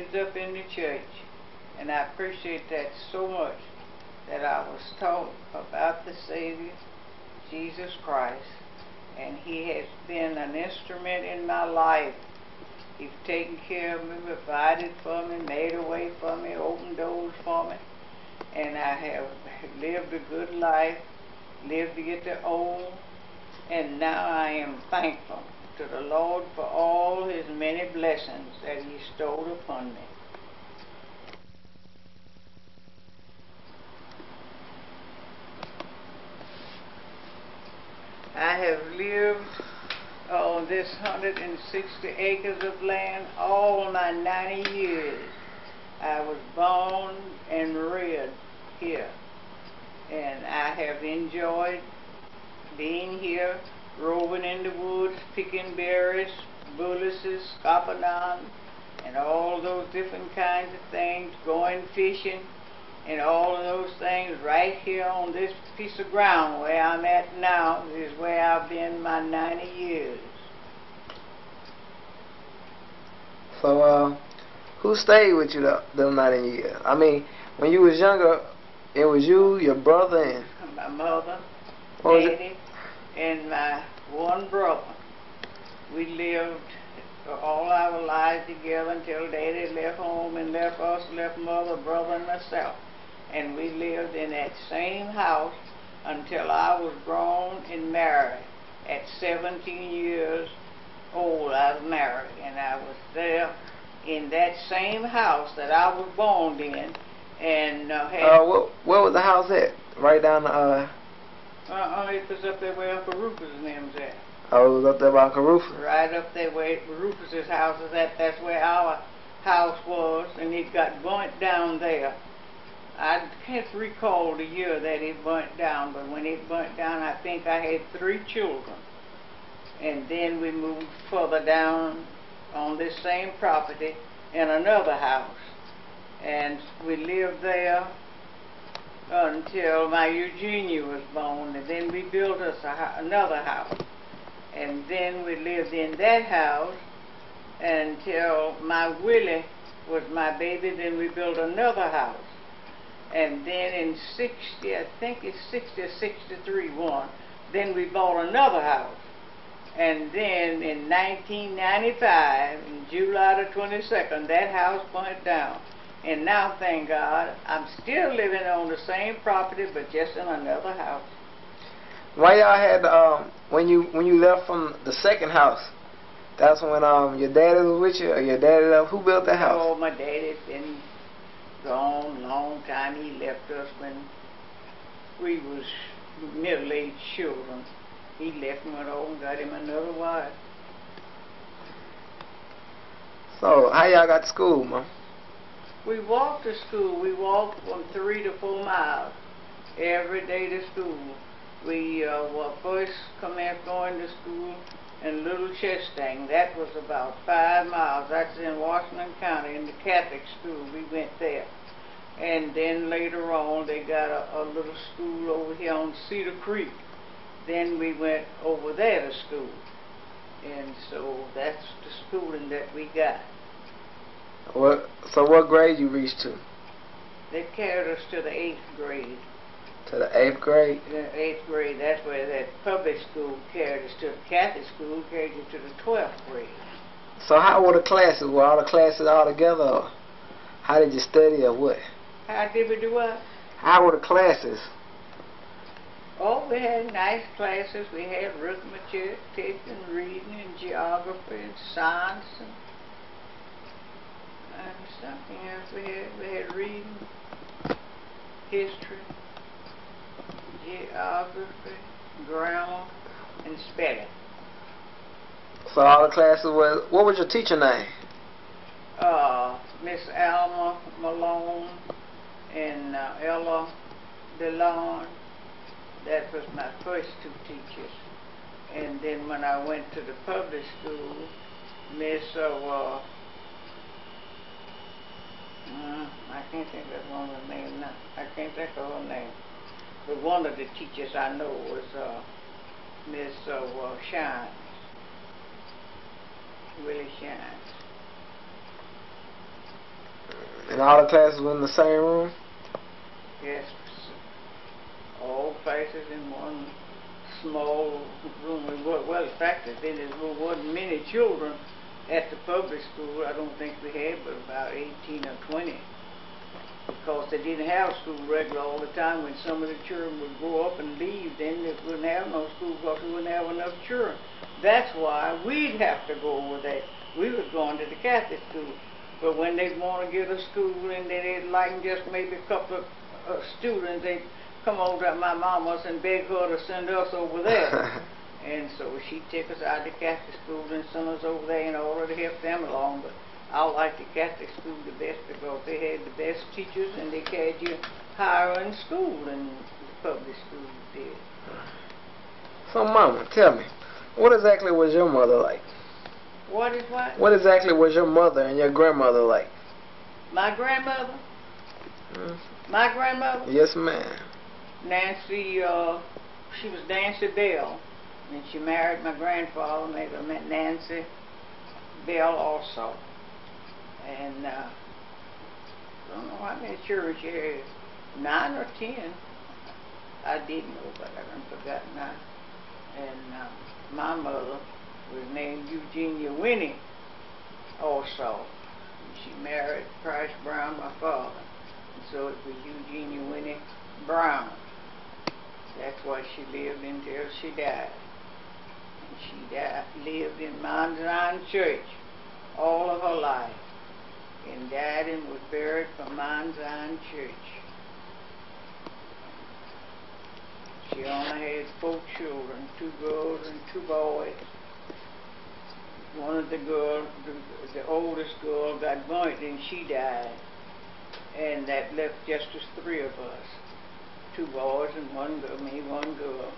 raised up in the church, and I appreciate that so much, that I was taught about the Savior, Jesus Christ, and He has been an instrument in my life. He's taken care of me, provided for me, made a way for me, opened doors for me, and I have lived a good life, lived to get to old, and now I am thankful to the Lord for all His many blessings that He bestowed upon me. I have lived on this 160 acres of land all my 90 years. I was born and reared here, and I have enjoyed being here, roving in the woods, picking berries, bullaces, scopadon, and all those different kinds of things, going fishing, and all of those things right here on this piece of ground where I'm at now is where I've been my 90 years. So, who stayed with you them 90 years? I mean, when you was younger, it was you, your brother, and... My mother, What Daddy, and my one brother. We lived all our lives together until Daddy left home and left us, left mother, brother, and myself. And we lived in that same house until I was grown and married. At 17 years old, I was married, and I was there in that same house that I was born in. And where was the house at? Right down the it was up there where Uncle Rufus' name's at. Oh, it was up there by Uncle Rufus? Right up there where Rufus's house is at. That's where our house was, and it got burnt down there. I can't recall the year that it burnt down, but when it burnt down, I think I had 3 children. And then we moved further down on this same property in another house. And we lived there until my Eugenia was born, and then we built us another house. And then we lived in that house until my Willie was my baby. Then we built another house. And then in 60, I think it's 60 or 63 one, then we bought another house. And then in 1995, in July the 22nd, that house burnt down. And now, thank God, I'm still living on the same property, but just in another house. Why y'all had when you left from the second house? That's when your daddy was with you, or your daddy left? Who built that house? Oh, my daddy's been gone a long time. He left us when we was middle-aged children. He left and went over and got him another wife. So, how y'all got to school, Mom? We walked to school. We walked from 3 to 4 miles every day to school. We first commenced going to school in Little Chestang. That was about 5 miles. That's in Washington County, in the Catholic school. We went there. And then later on, they got a little school over here on Cedar Creek. Then we went over there to school. And so that's the schooling that we got. So what grade you reached to? They carried us to the 8th grade. To the 8th grade? The 8th grade. That's where that public school carried us to. The Catholic school carried us to the 12th grade. So how were the classes? Were all the classes all together? Or how did you study, or what? How did we do what? How were the classes? Oh, we had nice classes. We had arithmetic, and reading, and geography, and science, and something else. We had reading, history, geography, grammar, and spelling. So all the classes were. What was your teacher name? Miss Alma Malone and Ella DeLon. That was my first 2 teachers. And then when I went to the public school, Miss I can't think of one of her name now. I can't think of her name. But one of the teachers I know was Miss Shines. Willie Shines. And all the classes were in the same room? Yes, all classes in one small room. Well, in fact, there wasn't many children at the public school. I don't think we had but about 18 or 20. Because they didn't have school regular all the time. When some of the children would grow up and leave, then they wouldn't have no school because we wouldn't have enough children. That's why we'd have to go over there. We was going to the Catholic school. But when they'd want to get a school and they'd like just maybe a couple of students, they'd come over to my mama's and beg her to send us over there. And so she'd take us out to Catholic school and send us over there in order to help them along. But I like the Catholic school the best because they had the best teachers and they had you higher in school than the public school did. So, Mama, tell me, what exactly was your mother like? What is what? What exactly was your mother and your grandmother like? My grandmother? My grandmother? Yes, ma'am. Nancy, she was Nancy Bell. And she married my grandfather, made her Nancy Bell also. And I don't know how many children she had, 9 or 10. I didn't know, but I done forgotten now. And my mother was named Eugenia Winnie also. And she married Price Brown, my father. And so it was Eugenia Winnie Brown. That's why she lived until she died. And she lived in Mount Zion Church all of her life. And died and was buried from Mount Zion Church. She only had 4 children, 2 girls and 2 boys. One of the girls, the oldest girl, got burnt and she died. And that left just us 3 of us. 2 boys and 1 girl, me, 1 girl.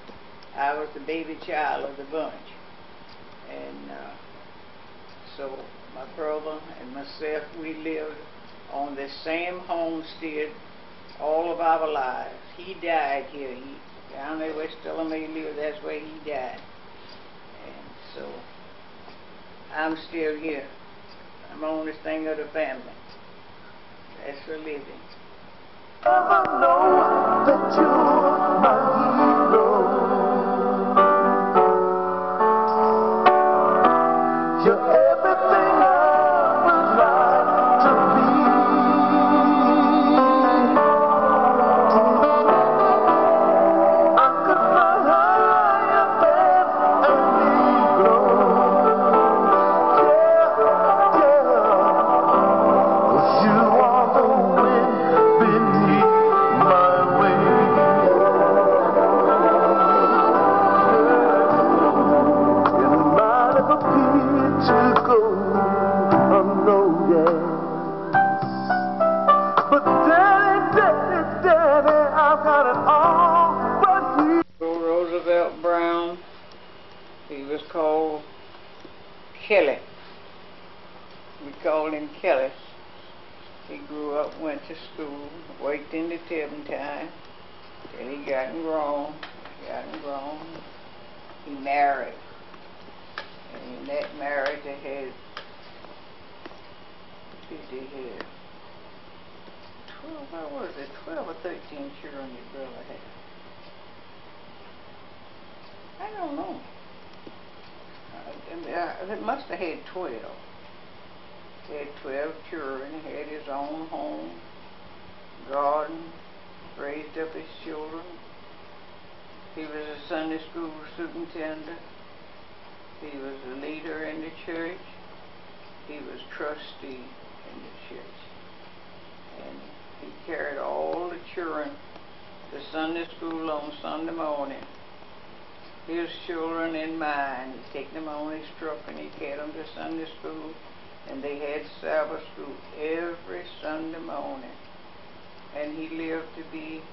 I was the baby child of the bunch. And so my brother and myself, we lived on the same homestead all of our lives. He died here. Down there West Azaline he lived, that's where he died. And so I'm still here. I'm the only thing of the family. That's for living. Ever know that you're my hero? You're everything I would like to be. I could fly high above and be low. Yeah, yeah. 'Cause you are the wind beneath my wings. It might have appeared to go unnoticed, but Daddy, I've got it all but you. Roosevelt Brown, he was called Kelly. We called him Kelly. He grew up, went to school, worked in the turpentine, till he got grown. He married. And in that marriage they had 12 or 13 children your brother had. I don't know. It must have had 12. He had 12 children. He had his own home, garden, raised up his children. He was a Sunday school superintendent. He was a leader in the church. He was trustee in the church. And he carried all the children to Sunday school on Sunday morning. His children and mine. He'd take them on his truck and he carried them to Sunday school. And they had Sabbath school every Sunday morning. And he lived to be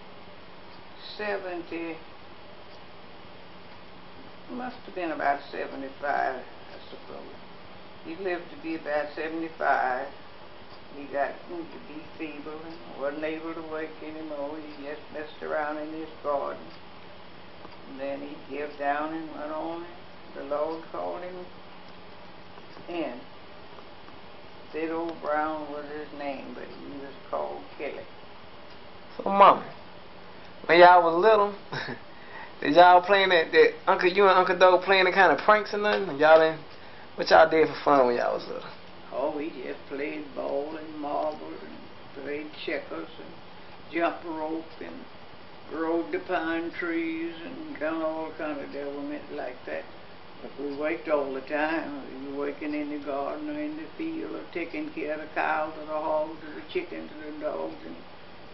70, must have been about 75, I suppose. He lived to be about 75. He got to be feeble and wasn't able to work anymore. He just messed around in his garden. And then he gave down and went on. The Lord called him in Sid Old Brown was his name, but he was called Kelly. So, Mama, when y'all was little, did y'all playing that Uncle, you and Uncle Doe playing the kind of pranks or nothing? Y'all didn't? What y'all did for fun when y'all was little? Oh, we just played ball and marbles and played checkers and jump rope and rode the pine trees and done all kind of devilment like that. But we worked all the time. We were working in the garden or in the field or taking care of the cows or the hogs or the chickens or the dogs and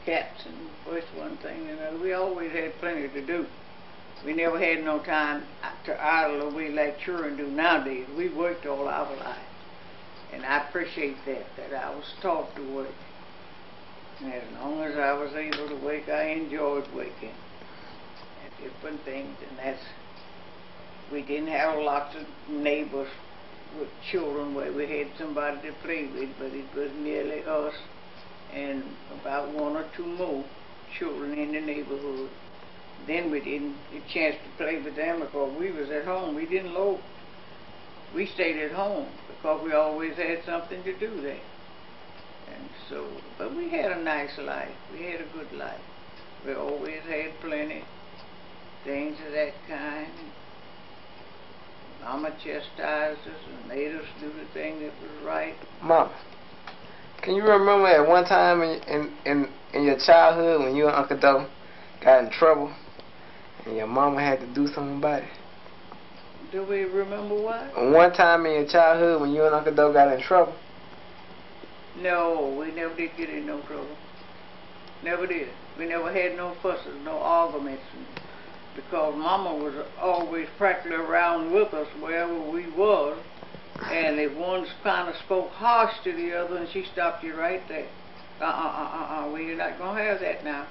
cats and first one thing and another. We always had plenty to do. We never had no time to idle away like children do nowadays. We worked all our lives. And I appreciate that I was taught to work. And as long as I was able to work, I enjoyed working at different things. And that's, we didn't have lots of neighbors with children where we had somebody to play with, but it was merely us and about one or two more children in the neighborhood. Then we didn't get a chance to play with them because we was at home. We didn't loaf. We stayed at home because we always had something to do there. And so, but we had a nice life. We had a good life. We always had plenty things of that kind. Mama chastised us and made us do the thing that was right. Mama, can you remember at one time in your childhood when you and Uncle Doe got in trouble and your mama had to do something about it? Do we remember what? One time in your childhood when you and Uncle Doe got in trouble? No, we never did get in no trouble. Never did. We never had no fusses, no arguments. Because Mama was always practically around with us wherever we was. And if one kind of spoke harsh to the other, and she stopped you right there. We're not going to have that now.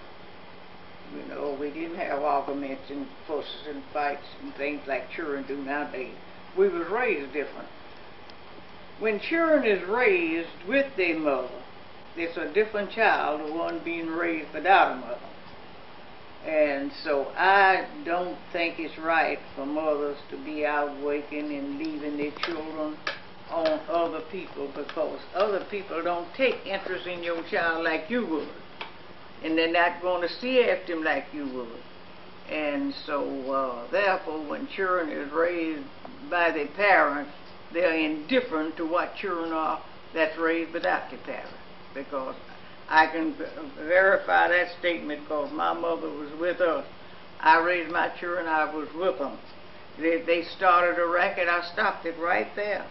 You know, we didn't have arguments and fusses and fights and things like children do nowadays. We was raised different. When children is raised with their mother, it's a different child than one being raised without a mother. And so I don't think it's right for mothers to be out working and leaving their children on other people, because other people don't take interest in your child like you would. And they're not going to see after him like you would. And so, therefore, when children is raised by their parents, they're indifferent to what children are that's raised without their parents. Because I can verify that statement because my mother was with us. I raised my children, I was with them. They started a racket, I stopped it right there.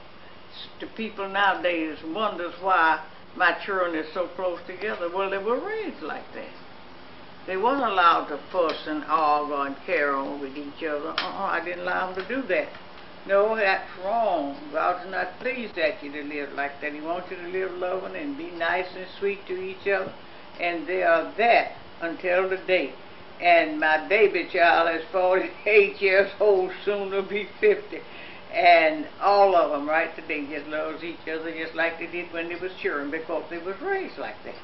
The people nowadays wonders why my children are so close together. Well, they were raised like that. They weren't allowed to fuss and argue and carry on with each other. I didn't allow them to do that. No, that's wrong. God's not pleased at you to live like that. He wants you to live loving and be nice and sweet to each other. And they are that until the day. And my baby child is 48 years old, soon to be 50. And all of them right today just loves each other just like they did when they was children, because they was raised like that.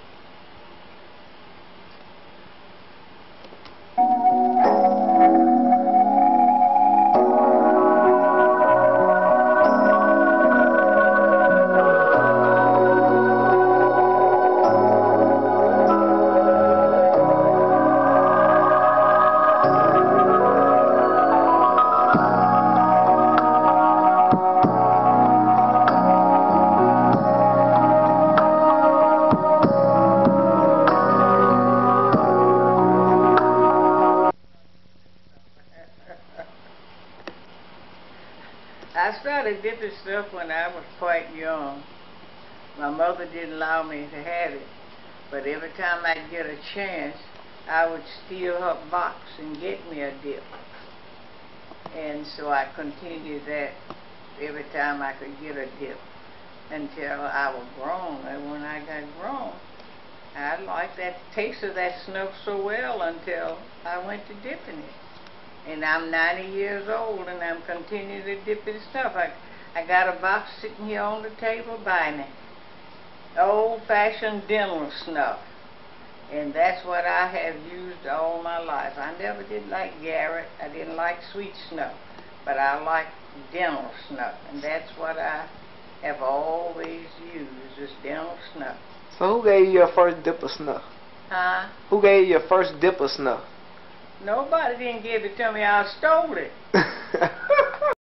I started dipping stuff when I was quite young. My mother didn't allow me to have it, but every time I'd get a chance, I would steal her box and get me a dip. And so I continued that every time I could get a dip until I was grown. And when I got grown, I liked that taste of that snuff so well until I went to dipping it. And I'm 90 years old and I'm continuing to dip in stuff. I got a box sitting here on the table by me. Old-fashioned dental snuff. And that's what I have used all my life. I never did like Garrett. I didn't like sweet snuff. But I like dental snuff. And that's what I have always used this dental snuff. So who gave you your first dip of snuff? Huh? Who gave you your first dip of snuff? Nobody didn't give it to me. I stole it.